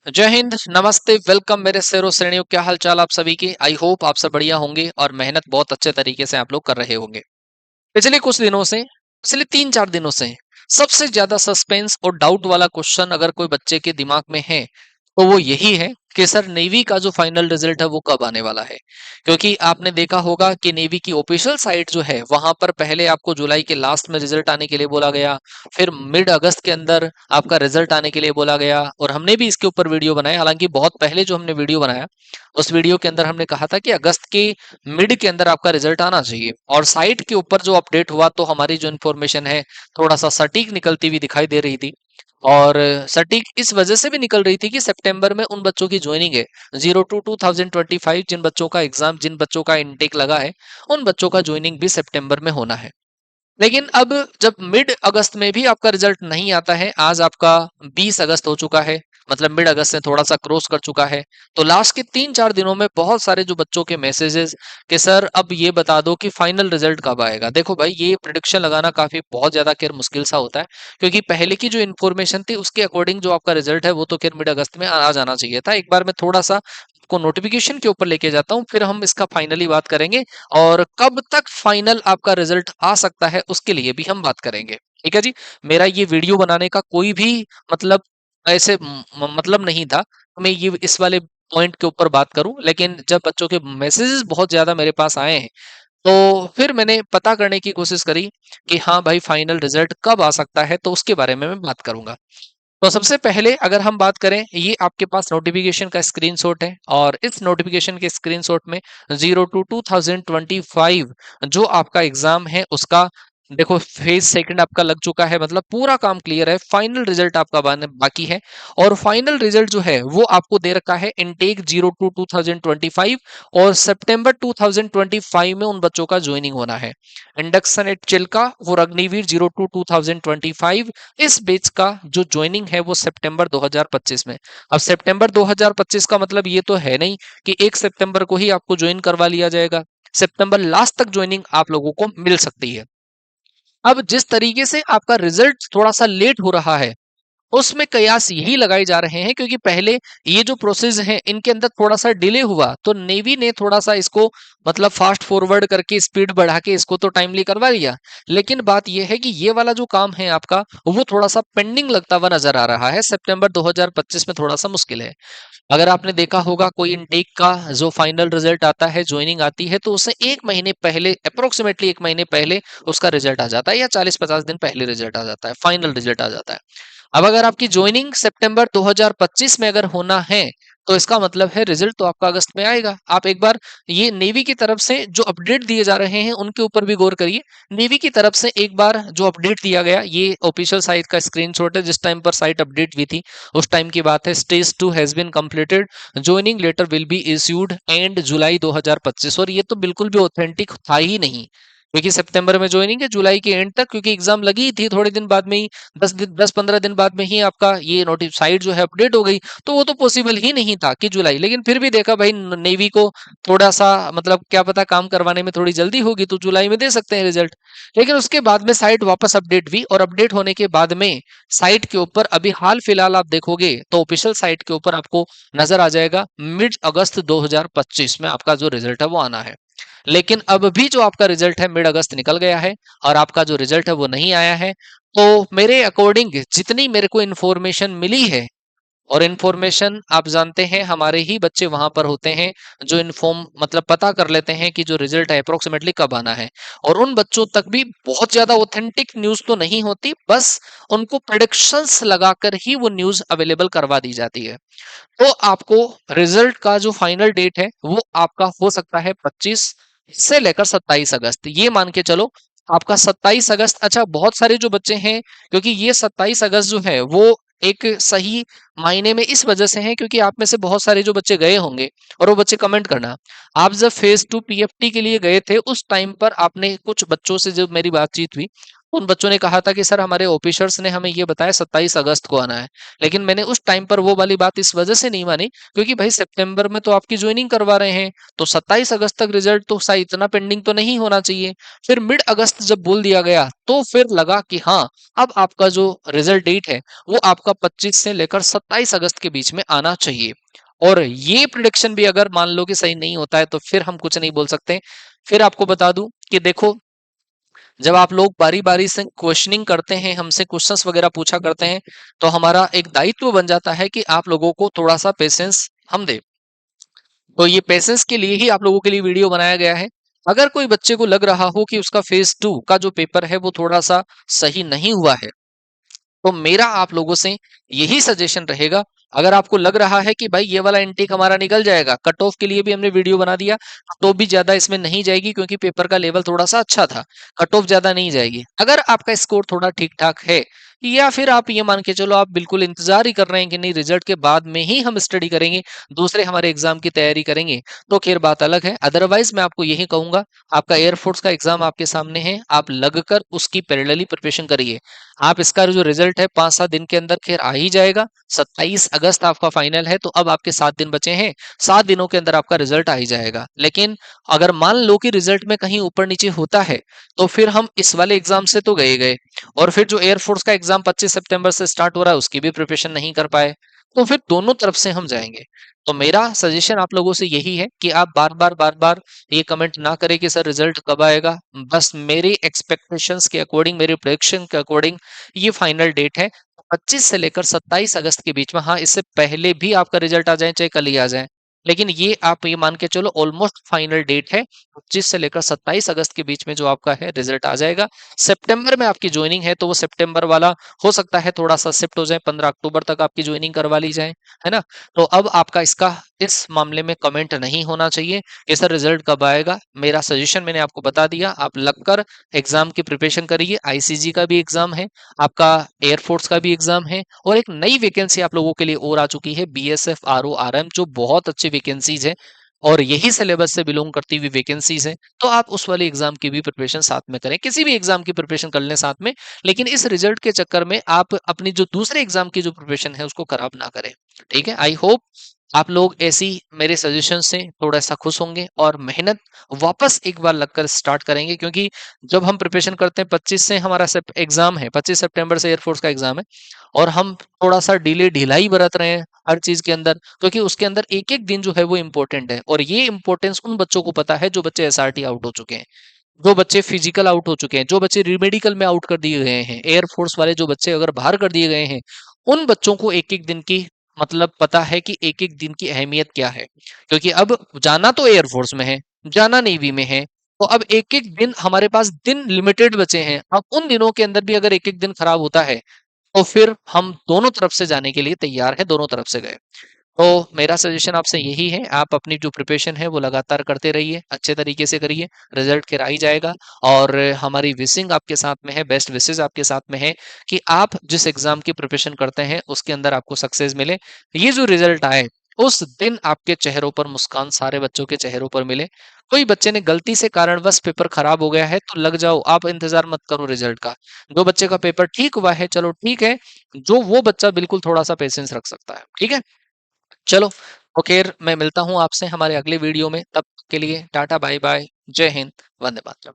जय हिंद, नमस्ते, वेलकम मेरे शेरों श्रेणियों। क्या हाल चाल आप सभी के? आई होप आप सब बढ़िया होंगे और मेहनत बहुत अच्छे तरीके से आप लोग कर रहे होंगे। पिछले कुछ दिनों से, पिछले 3-4 दिनों से सबसे ज्यादा सस्पेंस और डाउट वाला क्वेश्चन अगर कोई बच्चे के दिमाग में है तो वो यही है कि सर नेवी का जो फाइनल रिजल्ट है वो कब आने वाला है। क्योंकि आपने देखा होगा कि नेवी की ऑफिशियल साइट जो है वहां पर पहले आपको जुलाई के लास्ट में रिजल्ट आने के लिए बोला गया, फिर मिड अगस्त के अंदर आपका रिजल्ट आने के लिए बोला गया और हमने भी इसके ऊपर वीडियो बनाया। हालांकि बहुत पहले जो हमने वीडियो बनाया उस वीडियो के अंदर हमने कहा था कि अगस्त के मिड के अंदर आपका रिजल्ट आना चाहिए और साइट के ऊपर जो अपडेट हुआ तो हमारी जो इन्फॉर्मेशन है थोड़ा सा सटीक निकलती हुई दिखाई दे रही थी। और सटीक इस वजह से भी निकल रही थी कि सितंबर में उन बच्चों की ज्वाइनिंग है 02/2025, जिन बच्चों का एग्जाम, जिन बच्चों का इनटेक लगा है उन बच्चों का ज्वाइनिंग भी सितंबर में होना है। लेकिन अब जब मिड अगस्त में भी आपका रिजल्ट नहीं आता है, आज आपका 20 अगस्त हो चुका है, मतलब मिड अगस्त से थोड़ा सा क्रॉस कर चुका है। तो लास्ट के 3-4 दिनों में बहुत सारे जो बच्चों के मैसेजेस कि सर अब ये बता दो कि फाइनल रिजल्ट कब आएगा। देखो भाई, ये प्रिडिक्शन लगाना काफी बहुत ज्यादा खैर मुश्किल सा होता है, क्योंकि पहले की जो इन्फॉर्मेशन थी उसके अकॉर्डिंग जो आपका रिजल्ट है वो तो खैर मिड अगस्त में आ जाना चाहिए था। एक बार मैं थोड़ा सा को नोटिफिकेशन के ऊपर लेके जाता हूँ, फिर हम इसका फाइनली बात करेंगे और कब तक फाइनल आपका रिजल्ट आ सकता है उसके लिए भी हम बात करेंगे। ठीक है जी। मेरा ये वीडियो बनाने का कोई भी मतलब ऐसे मतलब नहीं था मैं ये इस वाले पॉइंट के ऊपर बात करूं, लेकिन जब बच्चों के मैसेजेस बहुत ज्यादा मेरे पास आए हैं तो फिर मैंने पता करने की कोशिश करी कि हाँ भाई, फाइनल रिजल्ट कब आ सकता है, तो उसके बारे में मैं बात करूंगा। तो सबसे पहले अगर हम बात करें, ये आपके पास नोटिफिकेशन का स्क्रीनशॉट है और इस नोटिफिकेशन के स्क्रीनशॉट में 02/2025 जो आपका एग्जाम है उसका देखो फेज सेकंड आपका लग चुका है, मतलब पूरा काम क्लियर है। फाइनल रिजल्ट आपका बाकी है और फाइनल रिजल्ट जो है वो आपको दे रखा है इनटेक 02/2025 और सितंबर 2025 में उन बच्चों का ज्वाइनिंग होना है। इंडक्शन एट चिल्का और अग्निवीर 02/2025 इस बैच का जो ज्वाइनिंग है वो सितंबर 2025 में। अब सितंबर 2025 का मतलब ये तो है नहीं कि 1 सितंबर को ही आपको ज्वाइन करवा लिया जाएगा। सितंबर लास्ट तक ज्वाइनिंग आप लोगों को मिल सकती है। अब जिस तरीके से आपका रिजल्ट थोड़ा सा लेट हो रहा है उसमें कयास यही लगाए जा रहे हैं, क्योंकि पहले ये जो प्रोसेस है इनके अंदर थोड़ा सा डिले हुआ तो नेवी ने थोड़ा सा इसको मतलब फास्ट फॉरवर्ड करके स्पीड बढ़ा के इसको तो टाइमली करवा लिया। लेकिन बात यह है कि ये वाला जो काम है आपका वो थोड़ा सा पेंडिंग लगता हुआ नजर आ रहा है। सितंबर 2025 में थोड़ा सा मुश्किल है। अगर आपने देखा होगा कोई इनटेक का जो फाइनल रिजल्ट आता है, ज्वाइनिंग आती है, तो उससे 1 महीने पहले, अप्रोक्सीमेटली 1 महीने पहले उसका रिजल्ट आ जाता है या 40-50 दिन पहले रिजल्ट आ जाता है, फाइनल रिजल्ट आ जाता है। अब अगर आपकी ज्वाइनिंग सितंबर 2025 में अगर होना है तो इसका मतलब है रिजल्ट तो आपका अगस्त में आएगा। आप एक बार ये नेवी की तरफ से जो अपडेट दिए जा रहे हैं उनके ऊपर भी गौर करिए। नेवी की तरफ से एक बार जो अपडेट दिया गया, ये ऑफिशियल साइट का स्क्रीनशॉट है जिस टाइम पर साइट अपडेट हुई थी उस टाइम की बात है। Stage 2 has been completed, joining letter will be issued end July 2025। और ये तो बिल्कुल भी ऑथेंटिक था ही नहीं, क्योंकि सितंबर में ज्वाइनिंग है जुलाई के एंड तक, क्योंकि एग्जाम लगी ही थी थोड़े दिन बाद में ही, 10-15 दिन बाद में ही आपका ये नोटिस साइट जो है अपडेट हो गई। तो वो तो पॉसिबल ही नहीं था कि जुलाई, लेकिन फिर भी देखा भाई नेवी को थोड़ा सा मतलब क्या पता काम करवाने में थोड़ी जल्दी होगी तो जुलाई में दे सकते हैं रिजल्ट। लेकिन उसके बाद में साइट वापस अपडेट हुई और अपडेट होने के बाद में साइट के ऊपर अभी हाल फिलहाल आप देखोगे तो ऑफिशियल साइट के ऊपर आपको नजर आ जाएगा मिड अगस्त 2025 में आपका जो रिजल्ट है वो आना है। लेकिन अब भी जो आपका रिजल्ट है मिड अगस्त निकल गया है और आपका जो रिजल्ट है वो नहीं आया है। तो मेरे अकॉर्डिंग जितनी मेरे को इन्फॉर्मेशन मिली है, और इन्फॉर्मेशन आप जानते हैं हमारे ही बच्चे वहां पर होते हैं जो इन्फॉर्म मतलब पता कर लेते हैं कि जो रिजल्ट है अप्रोक्सीमेटली कब आना है। और उन बच्चों तक भी बहुत ज्यादा ऑथेंटिक न्यूज तो नहीं होती, बस उनको प्रेडिक्शंस लगाकर ही वो न्यूज अवेलेबल करवा दी जाती है। तो आपको रिजल्ट का जो फाइनल डेट है वो आपका हो सकता है 25 से लेकर 27 अगस्त, ये मान के चलो आपका 27 अगस्त। अच्छा, बहुत सारे जो बच्चे हैं, क्योंकि ये 27 अगस्त जो है वो एक सही मायने में इस वजह से है क्योंकि आप में से बहुत सारे जो बच्चे गए होंगे, और वो बच्चे कमेंट करना, आप जब फेज 2 पीएफटी के लिए गए थे उस टाइम पर आपने कुछ बच्चों से जब मेरी बातचीत हुई, उन बच्चों ने कहा था कि सर हमारे ऑफिसर्स ने हमें ये बताया 27 अगस्त को आना है। लेकिन मैंने उस टाइम पर वो वाली बात इस वजह से नहीं मानी क्योंकि भाई सितंबर में तो आपकी ज्वाइनिंग करवा रहे हैं, तो 27 अगस्त तक रिजल्ट तो शायद इतना पेंडिंग तो नहीं होना चाहिए। फिर मिड अगस्त जब बोल दिया गया तो फिर लगा कि हाँ, अब आपका जो रिजल्ट डेट है वो आपका 25 से लेकर 27 अगस्त के बीच में आना चाहिए। और ये प्रिडिक्शन भी अगर मान लो कि सही नहीं होता है तो फिर हम कुछ नहीं बोल सकते। फिर आपको बता दूं कि देखो, जब आप लोग बारी-बारी से क्वेश्चनिंग करते हैं, हमसे क्वेश्चंस वगैरह पूछा करते हैं, तो हमारा एक दायित्व बन जाता है कि आप लोगों को थोड़ा-सा पेशेंस हम दें। तो ये पेशेंस के लिए ही आप लोगों के लिए वीडियो बनाया गया है। अगर कोई बच्चे को लग रहा हो कि उसका फेज़ 2 का जो पेपर है वो थोड़ा-सा सही नहीं हुआ है, तो मेरा आप लोगों से यही सजेशन रहेगा, अगर आपको लग रहा है कि भाई ये वाला इनटेक हमारा निकल जाएगा, कट ऑफ के लिए भी हमने वीडियो बना दिया, तो भी ज़्यादा इसमें नहीं जाएगी क्योंकि पेपर का लेवल थोड़ा-सा अच्छा था, कट ऑफ ज़्यादा नहीं जाएगी। अगर आपका स्कोर थोड़ा ठीक-ठाक है, या फिर आप ये मान के चलो आप बिल्कुल इंतज़ार ही कर रहे हैं कि नहीं रिजल्ट के बाद में ही हम स्टडी करेंगे, दूसरे हमारे एग्ज़ाम की तैयारी करेंगे, तो खैर बात अलग है। अदरवाइज़ मैं आपको यही कहूँगा, आपका एयर फोर्स का एग्ज़ाम आपके सामने है, आप लगकर उसकी पैरेलली प्रिपरेशन करिए। आप इसका जो रिजल्ट है 5-7 दिन के अंदर खैर आ ही जाएगा। 27 अगस्त आपका फाइनल है, तो अब आपके 7 दिन बचे हैं। 7 दिनों के अंदर आपका रिजल्ट आ ही जाएगा। लेकिन अगर मान लो कि रिजल्ट में कहीं ऊपर-नीचे होता है, तो फिर हम इस वाले एग्ज़ाम से तो गए। और फिर जो एयर फोर्स का एग्ज़ाम 25 सितंबर से स्टार्ट हो रहा है, उसकी भी प्रिपरेशन नहीं कर पाए। तो फिर दोनों तरफ से हम जाएँगे। तो मेरा सजेशन आप लोगों से यही है कि आप बार-बार ये कमेंट ना करें कि सर रिजल्ट कब आएगा। बस मेरी एक्सपेक्टेशंस के अकॉर्डिंग, मेरी प्रेडिक्शन के अकॉर्डिंग ये फाइनल डेट है। 25 से लेकर 27 अगस्त के बीच में, हाँ, इससे पहले भी आपका रिजल्ट आ जाए, चाहे कल ही आ जाए। लेकिन ये आप ये मान के चलो ऑलमोस्ट फाइनल डेट है। 25 से लेकर 27 अगस्त के बीच में जो आपका है रिजल्ट आ जाएगा। सितंबर में आपकी जॉइनिंग है, तो वो सितंबर वाला हो सकता है थोड़ा-सा शिफ्ट हो जाए, 15 अक्टूबर तक आपकी जॉइनिंग करवा ली जाए, है ना? तो अब आपका इसका इस मामले में कमेंट नहीं होना चाहिए कि सर रिजल्ट कब आएगा। मेरा सजेशन मैंने आपको बता दिया, आप लगकर एग्ज़ाम की प्रिपरेशन करिए। आईसीजी का भी एग्ज़ाम है, आपका एयरफोर्स का भी एग्ज़ाम है, और एक नई वैकेंसी आप लोगों के लिए और आ चुकी है, बीएसएफ आरओ-आरएम, जो बहुत अच्छी वैकेंसीज़ है और यही सिलेबस से बिलॉन्ग करती हुई वैकेंसीज़ हैं। तो आप उस वाले एग्ज़ाम की भी प्रिपरेशन साथ में करें, किसी भी एग्ज़ाम की प्रिपरेशन कर लें साथ में, लेकिन इस रिजल्ट के चक्कर में आप अपनी जो दूसरे एग्ज़ाम की जो प्रिपरेशन है उसको खराब ना करें। ठीक है? आई होप आप लोग ऐसी मेरे सजेशन से थोड़ा-सा खुश होंगे और मेहनत वापस एक बार लगकर स्टार्ट करेंगे, क्योंकि जब हम प्रिपरेशन करते हैं 25 से हमारा सेप एग्ज़ाम है, 25 सितंबर से एयरफोर्स का एग्ज़ाम है, और हम थोड़ा-सा ढिलाई बरत रहे हैं हर चीज़ के अंदर, क्योंकि उसके अंदर एक-एक दिन जो है वो इम्पोर्टेंट है, और ये इम्पोर्टेंस उन बच्चों को पता है जो बच्चे एसआरटी आउट हो चुके हैं, जो बच्चे फिजिकल आउट हो चुके हैं, जो बच्चे री-मेडिकल में आउट कर दिए गए हैं, एयर फोर्स वाले जो बच्चे अगर बाहर कर दिए गए हैं, उन बच्चों को एक-एक दिन की मतलब पता है कि एक-एक दिन की अहमियत क्या है। क्योंकि अब जाना तो एयर फोर्स में है, जाना नेवी में है, तो अब एक-एक दिन हमारे पास दिन लिमिटेड बचे हैं। अब उन दिनों के अंदर भी अगर एक-एक दिन खराब होता है, तो फिर हम दोनों तरफ से जाने के लिए तैयार हैं, दोनों तरफ से गए। तो मेरा सजेशन आपसे यही है, आप अपनी जो प्रिपरेशन है वो लगातार करते रहिए, अच्छे तरीके से करिए, रिजल्ट खैर आ ही जाएगा। और हमारी विशिंग आपके साथ में है, बेस्ट विशेज़ आपके साथ में है कि आप जिस एग्ज़ाम की प्रिपरेशन करते हैं उसके अंदर आपको सक्सेस मिले। ये जो रिजल्ट आए, उस दिन आपके चेहरों पर मुस्कान सारे बच्चों के चेहरों पर मिले। कोई बच्चे ने गलती से कारणवश पेपर खराब हो गया है तो लग जाओ, आप इंतज़ार मत करो रिजल्ट का। जो बच्चे का पेपर ठीक हुआ है, चलो ठीक है, जो वो बच्चा बिल्कुल थोड़ा-सा पेशेंस रख सकता है, ठीक है? चलो, तो खैर मैं मिलता हूँ आपसे हमारे अगले वीडियो में, तब तक के लिए टाटा बाय बाय, जय हिंद, वंदे मातरम।